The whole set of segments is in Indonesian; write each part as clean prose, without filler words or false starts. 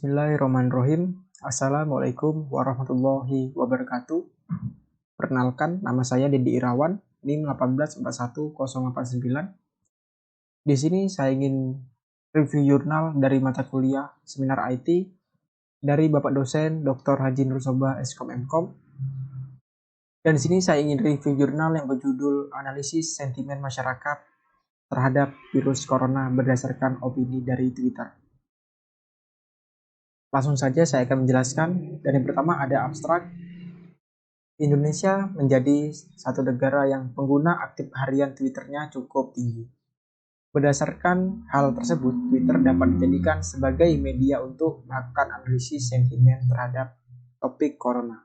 Bismillahirrahmanirrahim. Assalamualaikum warahmatullahi wabarakatuh. Perkenalkan, nama saya Dedi Irawan, NIM 1841089. Di sini saya ingin review jurnal dari mata kuliah Seminar IT dari Bapak dosen Dr. Haji Nur Sobah Eskom Mkom. Dan di sini saya ingin review jurnal yang berjudul Analisis Sentimen Masyarakat terhadap Virus Corona berdasarkan opini dari Twitter. Langsung saja saya akan menjelaskan. Dan yang pertama ada abstrak. Indonesia menjadi satu negara yang pengguna aktif harian Twitternya cukup tinggi. Berdasarkan hal tersebut, Twitter dapat dijadikan sebagai media untuk melakukan analisis sentimen terhadap topik corona.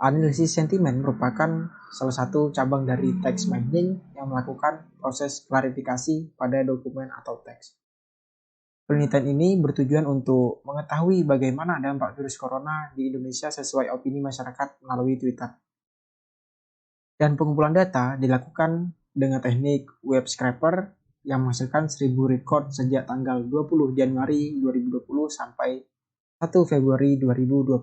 Analisis sentimen merupakan salah satu cabang dari text mining yang melakukan proses klarifikasi pada dokumen atau teks. Penelitian ini bertujuan untuk mengetahui bagaimana dampak virus corona di Indonesia sesuai opini masyarakat melalui Twitter. Dan pengumpulan data dilakukan dengan teknik web scraper yang menghasilkan 1000 record sejak tanggal 20 Januari 2020 sampai 1 Februari 2020.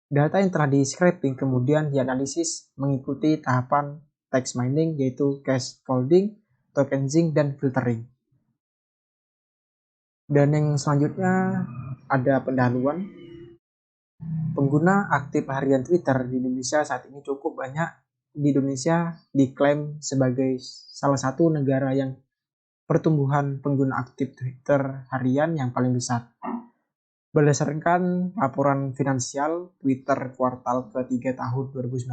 Data yang telah di-scraping kemudian dianalisis mengikuti tahapan text mining yaitu cache folding, tokenizing, dan filtering. Dan yang selanjutnya ada pendahuluan. Pengguna aktif harian Twitter di Indonesia saat ini cukup banyak. Di Indonesia diklaim sebagai salah satu negara yang pertumbuhan pengguna aktif Twitter harian yang paling besar. Berdasarkan laporan finansial Twitter kuartal ketiga tahun 2019,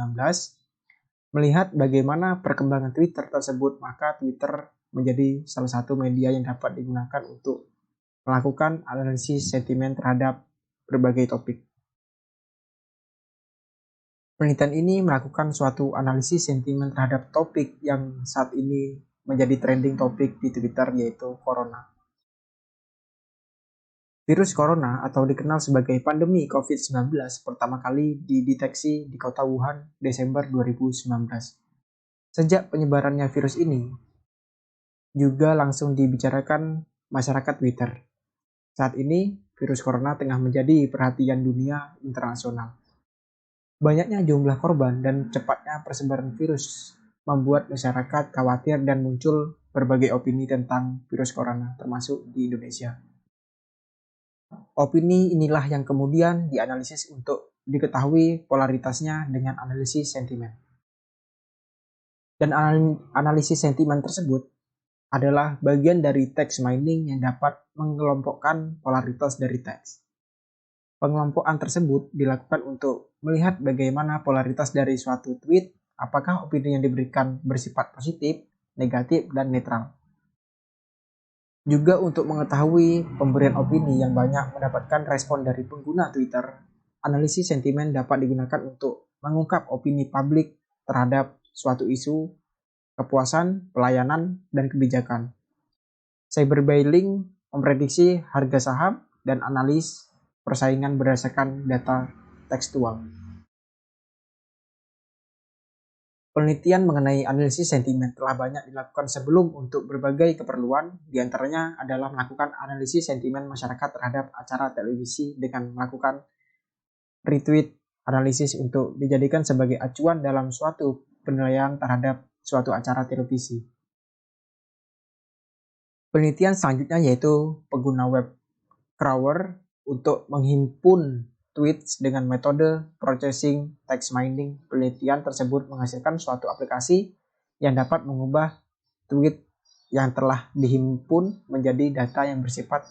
melihat bagaimana perkembangan Twitter tersebut, maka Twitter menjadi salah satu media yang dapat digunakan untuk melakukan analisis sentimen terhadap berbagai topik. Penelitian ini melakukan suatu analisis sentimen terhadap topik yang saat ini menjadi trending topik di Twitter, yaitu Corona. Virus Corona atau dikenal sebagai pandemi COVID-19 pertama kali dideteksi di kota Wuhan Desember 2019. Sejak penyebarannya virus ini juga langsung dibicarakan masyarakat Twitter. Saat ini, virus corona tengah menjadi perhatian dunia internasional. Banyaknya jumlah korban dan cepatnya persebaran virus membuat masyarakat khawatir dan muncul berbagai opini tentang virus corona, termasuk di Indonesia. Opini inilah yang kemudian dianalisis untuk diketahui polaritasnya dengan analisis sentimen. Dan analisis sentimen tersebut adalah bagian dari text mining yang dapat mengelompokkan polaritas dari teks. Pengelompokan tersebut dilakukan untuk melihat bagaimana polaritas dari suatu tweet, apakah opini yang diberikan bersifat positif, negatif, dan netral. Juga untuk mengetahui pemberian opini yang banyak mendapatkan respon dari pengguna Twitter, analisis sentimen dapat digunakan untuk mengungkap opini publik terhadap suatu isu, kepuasan, pelayanan, dan kebijakan. Cyberbullying memprediksi harga saham dan analis persaingan berdasarkan data tekstual. Penelitian mengenai analisis sentimen telah banyak dilakukan sebelum untuk berbagai keperluan, diantaranya adalah melakukan analisis sentimen masyarakat terhadap acara televisi dengan melakukan retweet analisis untuk dijadikan sebagai acuan dalam suatu penilaian terhadap suatu acara televisi. Penelitian selanjutnya yaitu pengguna web crawler untuk menghimpun tweets dengan metode processing text mining. Penelitian tersebut menghasilkan suatu aplikasi yang dapat mengubah tweet yang telah dihimpun menjadi data yang bersifat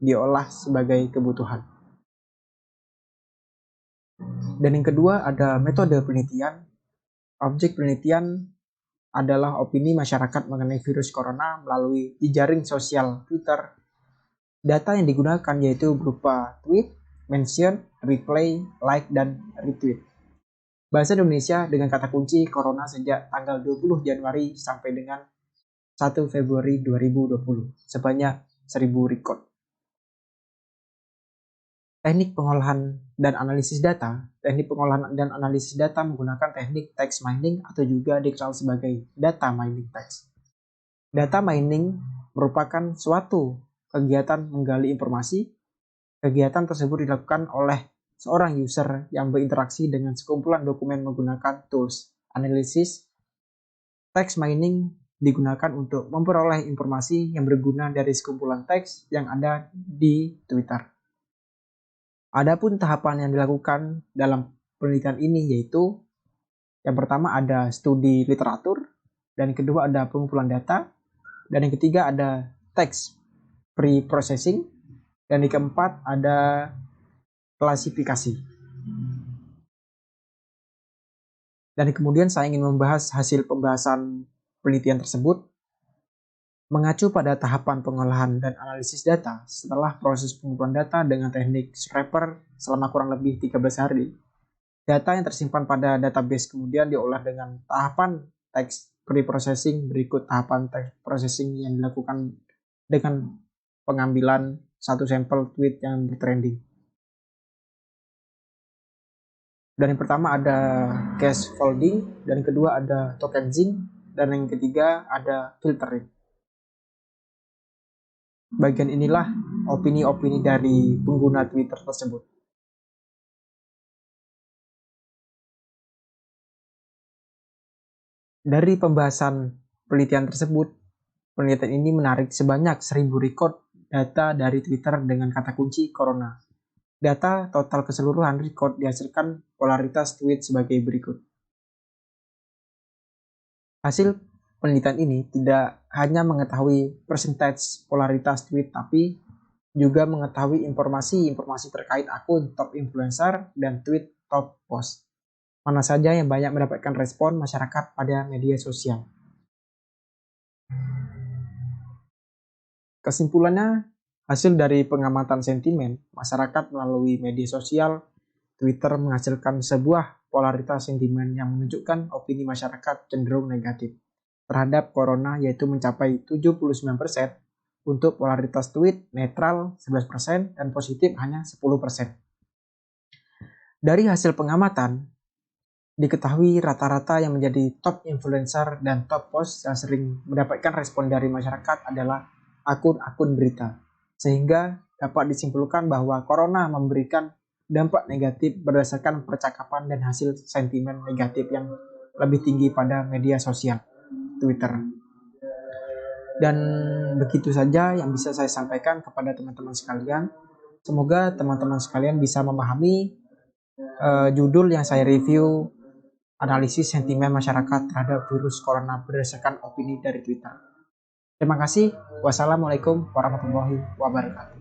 diolah sebagai kebutuhan. Dan yang kedua ada metode penelitian. Objek penelitian adalah opini masyarakat mengenai virus corona melalui jejaring sosial Twitter. Data yang digunakan yaitu berupa tweet, mention, replay, like, dan retweet. Bahasa Indonesia dengan kata kunci corona sejak tanggal 20 Januari sampai dengan 1 Februari 2020 sebanyak 1000 record. Teknik pengolahan dan analisis data. Teknik pengolahan dan analisis data menggunakan teknik text mining atau juga dikenal sebagai data mining text. Data mining merupakan suatu kegiatan menggali informasi Kegiatan tersebut dilakukan oleh seorang user yang berinteraksi dengan sekumpulan dokumen menggunakan tools analisis. Text mining digunakan untuk memperoleh informasi yang berguna dari sekumpulan teks yang ada di Twitter. Adapun tahapan yang dilakukan dalam penelitian ini yaitu yang pertama ada studi literatur, dan yang kedua ada pengumpulan data, dan yang ketiga ada text pre-processing, dan yang keempat ada klasifikasi. Dan kemudian saya ingin membahas hasil pembahasan penelitian tersebut mengacu pada tahapan pengolahan dan analisis data setelah proses pengumpulan data dengan teknik scraper selama kurang lebih 13 hari. Data yang tersimpan pada database kemudian diolah dengan tahapan text pre-processing. Berikut tahapan text processing yang dilakukan dengan pengambilan satu sampel tweet yang trending. Dan yang pertama ada cache folding, dan yang kedua ada tokenizing, dan yang ketiga ada filtering. Bagian inilah opini-opini dari pengguna Twitter tersebut. Dari pembahasan penelitian tersebut, penelitian ini menarik sebanyak 1000 record data dari Twitter dengan kata kunci corona. Data total keseluruhan record dihasilkan polaritas tweet sebagai berikut. Hasil penelitian ini tidak hanya mengetahui percentage polaritas tweet, tapi juga mengetahui informasi-informasi terkait akun top influencer dan tweet top post. Mana saja yang banyak mendapatkan respon masyarakat pada media sosial. Kesimpulannya, hasil dari pengamatan sentimen masyarakat melalui media sosial, Twitter menghasilkan sebuah polaritas sentimen yang menunjukkan opini masyarakat cenderung negatif terhadap corona, yaitu mencapai 79%, untuk polaritas tweet netral 11% dan positif hanya 10%. Dari hasil pengamatan, diketahui rata-rata yang menjadi top influencer dan top post yang sering mendapatkan respon dari masyarakat adalah akun-akun berita, sehingga dapat disimpulkan bahwa corona memberikan dampak negatif berdasarkan percakapan dan hasil sentimen negatif yang lebih tinggi pada media sosial Twitter. Dan begitu saja yang bisa saya sampaikan kepada teman-teman sekalian. Semoga teman-teman sekalian bisa memahami judul yang saya review, analisis sentimen masyarakat terhadap virus corona berdasarkan opini dari Twitter. Terima kasih. Wassalamualaikum warahmatullahi wabarakatuh.